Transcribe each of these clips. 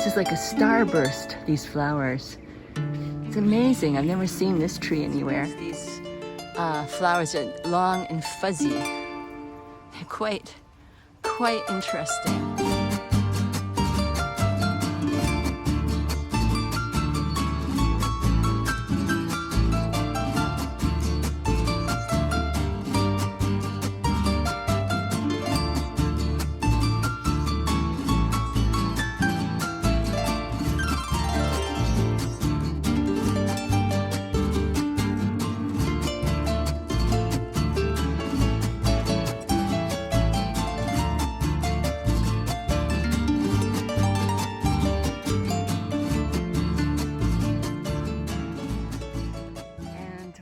This is like a starburst, these flowers. It's amazing. I've never seen this tree anywhere. These flowers are long and fuzzy. They're quite interesting.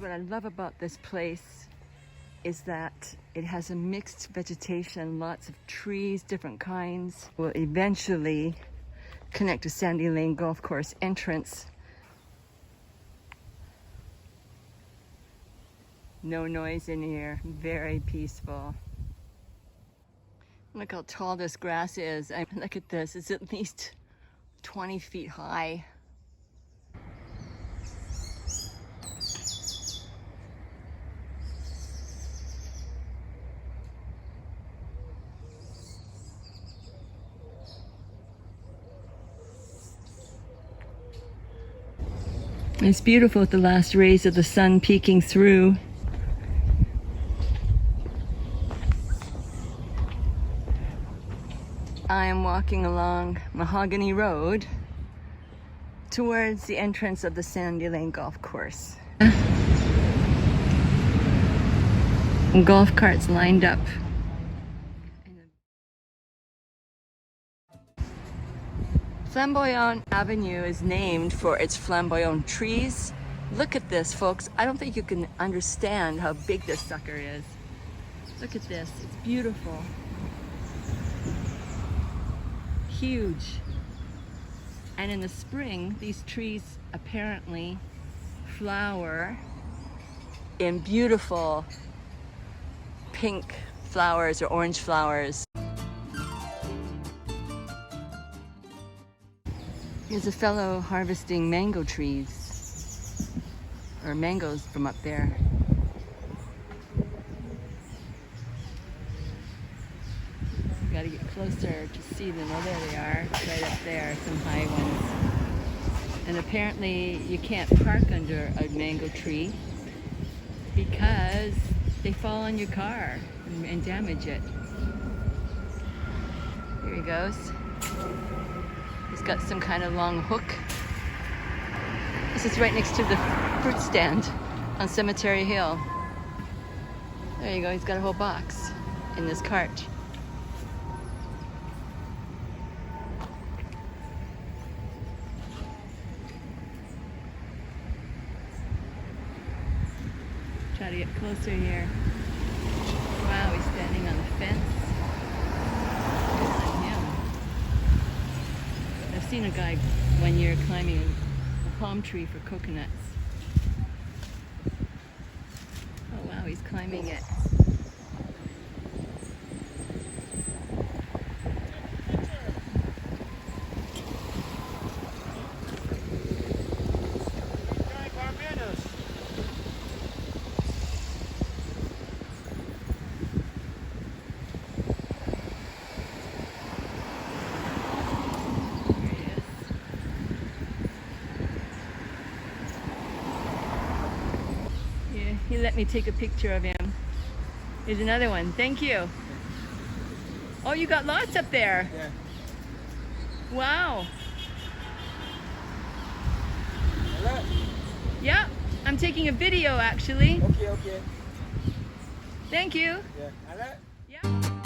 What I love about this place is that it has a mixed vegetation, lots of trees, different kinds. Will eventually connect to Sandy Lane Golf Course entrance. No noise in here, very peaceful. Look how tall this grass is. Look at this, it's at least 20 feet high. It's beautiful with the last rays of the sun peeking through. I am walking along Mahogany Road towards the entrance of the Sandy Lane Golf Course. And golf carts lined up. Flamboyant Avenue is named for its flamboyant trees. Look at this, folks. I don't think you can understand how big this sucker is. Look at this, it's beautiful. Huge. And in the spring, these trees apparently flower in beautiful pink flowers or orange flowers. Here's a fellow harvesting mango trees, or mangoes from up there. You gotta get closer to see them. Oh, there they are, right up there, some high ones. And apparently you can't park under a mango tree because they fall on your car and damage it. Here he goes. He's got some kind of long hook. This is right next to the fruit stand on Cemetery Hill. There you go, he's got a whole box in this cart. Try to get closer here. Wow, he's standing on the fence. I've seen a guy one year climbing a palm tree for coconuts. Oh wow, he's climbing it. He let me take a picture of him. Here's another one. Thank you. Oh, you got lots up there. Yeah. Wow. Hello? Yeah, I'm taking a video actually. Okay. Thank you. Yeah. Hello? Yeah.